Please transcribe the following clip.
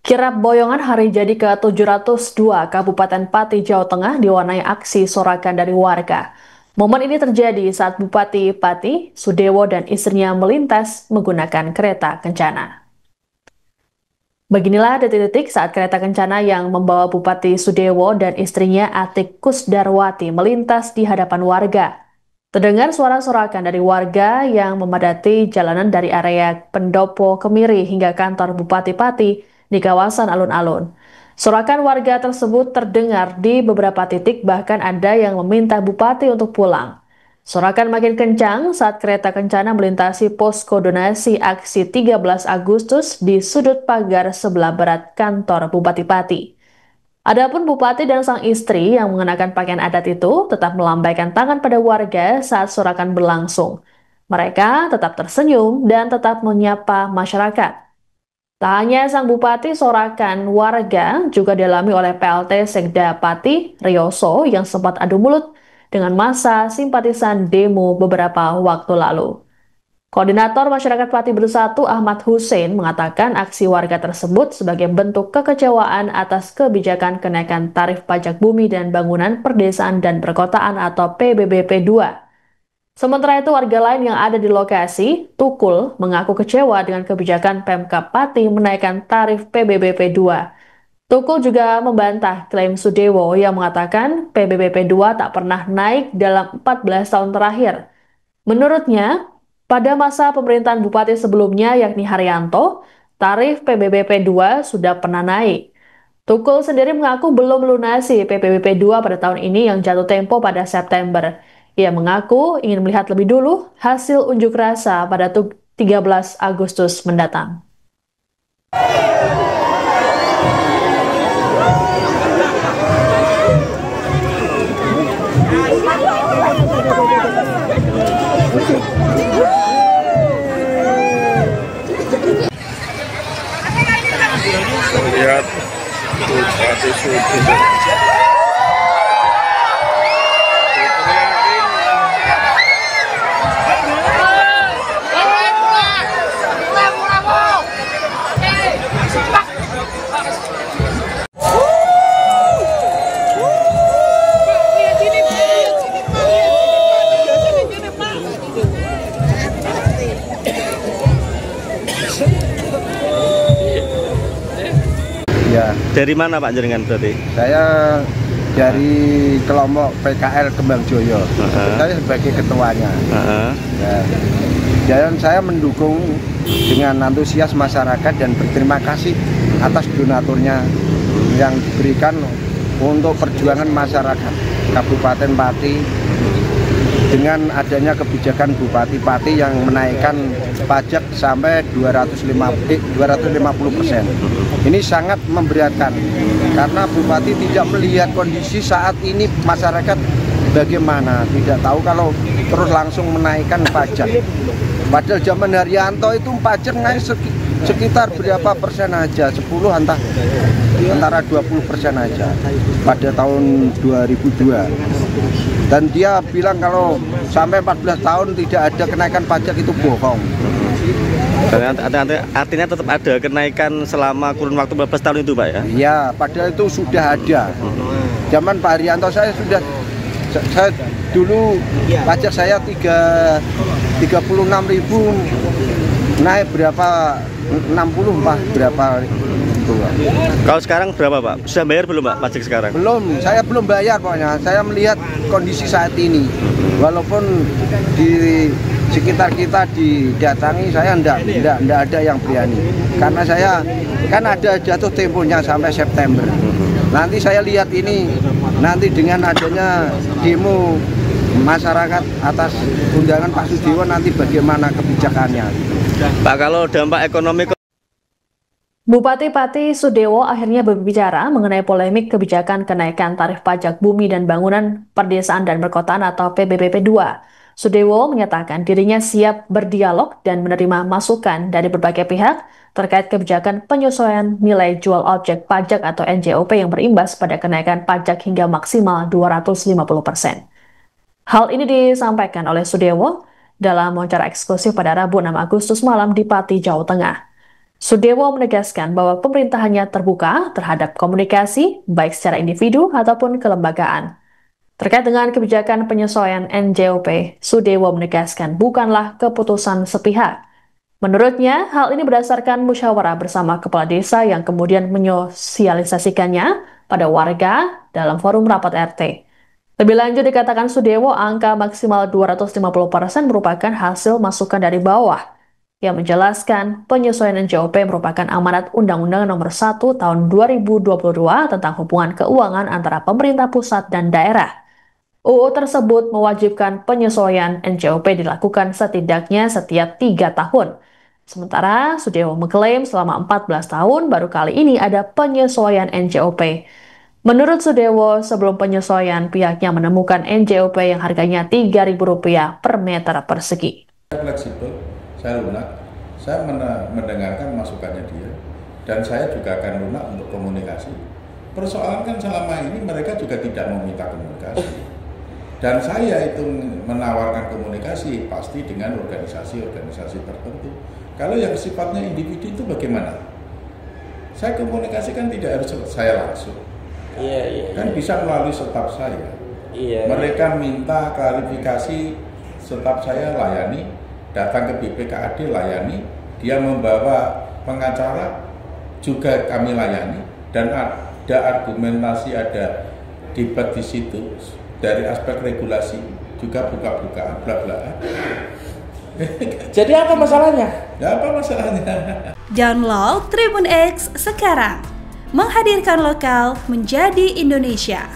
Kirap boyongan hari jadi ke-702 Kabupaten Pati, Jawa Tengah diwarnai aksi sorakan dari warga. Momen ini terjadi saat Bupati Pati, Sudewo dan istrinya melintas menggunakan kereta kencana. Beginilah detik-detik saat kereta kencana yang membawa Bupati Sudewo dan istrinya Atik Kusdarwati melintas di hadapan warga. Terdengar suara sorakan dari warga yang memadati jalanan dari area Pendopo Kemiri hingga kantor Bupati Pati di kawasan alun-alun. Sorakan warga tersebut terdengar di beberapa titik, bahkan ada yang meminta Bupati untuk pulang. Sorakan makin kencang saat kereta kencana melintasi posko donasi aksi 13 Agustus di sudut pagar sebelah barat kantor Bupati Pati. Adapun Bupati dan sang istri yang mengenakan pakaian adat itu tetap melambaikan tangan pada warga saat sorakan berlangsung. Mereka tetap tersenyum dan tetap menyapa masyarakat. Tak hanya sang Bupati, sorakan warga juga dialami oleh PLT Sekda Pati, Rioso, yang sempat adu mulut dengan massa simpatisan demo beberapa waktu lalu. Koordinator Masyarakat Pati Bersatu Ahmad Hussein mengatakan aksi warga tersebut sebagai bentuk kekecewaan atas kebijakan kenaikan tarif pajak bumi dan bangunan perdesaan dan perkotaan atau PBBP 2. Sementara itu, warga lain yang ada di lokasi, Tukul, mengaku kecewa dengan kebijakan Pemkab Pati menaikkan tarif PBBP 2. Tukul juga membantah klaim Sudewo yang mengatakan PBBP 2 tak pernah naik dalam 14 tahun terakhir. Menurutnya, pada masa pemerintahan Bupati sebelumnya yakni Haryanto, tarif PBBP 2 sudah pernah naik. Tukul sendiri mengaku belum melunasi PBBP 2 pada tahun ini yang jatuh tempo pada September. Ia mengaku ingin melihat lebih dulu hasil unjuk rasa pada 13 Agustus mendatang. Lihat Bupati Sudewo. Ya, dari mana Pak jenengan berarti? saya dari kelompok PKL Kembang Joyo. Saya sebagai ketuanya. Ya, dan saya mendukung dengan antusias masyarakat dan berterima kasih atas donaturnya yang diberikan untuk perjuangan masyarakat Kabupaten Pati dengan adanya kebijakan Bupati Pati yang menaikkan pajak sampai 250%. Ini sangat memberatkan karena Bupati tidak melihat kondisi saat ini masyarakat bagaimana, tidak tahu kalau terus langsung menaikkan pajak. Padahal zaman Haryanto itu pajak naik sekitar berapa persen aja, 10 antara 20% aja pada tahun 2002. Dan dia bilang kalau sampai 14 tahun tidak ada kenaikan pajak itu bohong. Artinya tetap ada kenaikan selama kurun waktu 14 tahun itu Pak ya? Iya, padahal itu sudah ada. Zaman Pak Haryanto saya dulu pajak saya 36.000, naik berapa 60 Pak, berapa itu. Kalau sekarang berapa Pak? Sudah bayar belum Pak pajak sekarang? Belum, saya belum bayar pokoknya. Saya melihat kondisi saat ini. Walaupun di sekitar kita didatangi, saya enggak ada yang berani. Karena saya kan ada jatuh temponya sampai September. Nanti saya lihat ini, nanti dengan adanya demo masyarakat atas undangan Pak Sudewo nanti bagaimana kebijakannya. Pak, kalau dampak ekonomi Bupati Pati Sudewo akhirnya berbicara mengenai polemik kebijakan kenaikan tarif pajak bumi dan bangunan perdesaan dan perkotaan atau PBBP 2. Sudewo menyatakan dirinya siap berdialog dan menerima masukan dari berbagai pihak terkait kebijakan penyesuaian nilai jual objek pajak atau NJOP yang berimbas pada kenaikan pajak hingga maksimal 250%. Hal ini disampaikan oleh Sudewo dalam wawancara eksklusif pada Rabu 6 Agustus malam di Pati, Jawa Tengah. Sudewo menegaskan bahwa pemerintah hanya terbuka terhadap komunikasi, baik secara individu ataupun kelembagaan. Terkait dengan kebijakan penyesuaian NJOP, Sudewo menegaskan bukanlah keputusan sepihak. Menurutnya, hal ini berdasarkan musyawarah bersama kepala desa yang kemudian menyosialisasikannya pada warga dalam forum rapat RT. Lebih lanjut dikatakan Sudewo, angka maksimal 250% merupakan hasil masukan dari bawah, yang menjelaskan penyesuaian NJOP merupakan amanat Undang-Undang Nomor 1 Tahun 2022 tentang hubungan keuangan antara pemerintah pusat dan daerah. UU tersebut mewajibkan penyesuaian NJOP dilakukan setidaknya setiap 3 tahun. Sementara Sudewo mengklaim selama 14 tahun baru kali ini ada penyesuaian NJOP. Menurut Sudewo, sebelum penyesuaian pihaknya menemukan NJOP yang harganya Rp3.000 per meter persegi. Fleksibel, saya lunak, saya mendengarkan masukannya dia, dan saya juga akan lunak untuk komunikasi. Persoalan kan selama ini mereka juga tidak meminta komunikasi. Dan saya itu menawarkan komunikasi pasti dengan organisasi-organisasi tertentu. Kalau yang sifatnya individu itu bagaimana? Saya komunikasikan tidak harus saya langsung. Kan bisa melalui staf saya. Mereka minta klarifikasi, staf saya layani, datang ke BPKAD layani, dia membawa pengacara juga kami layani, dan ada argumentasi, ada debat di situ dari aspek regulasi juga buka-bukaan bla-bla. Jadi apa masalahnya? Ya, apa masalahnya? Download Tribun X sekarang. Menghadirkan lokal menjadi Indonesia.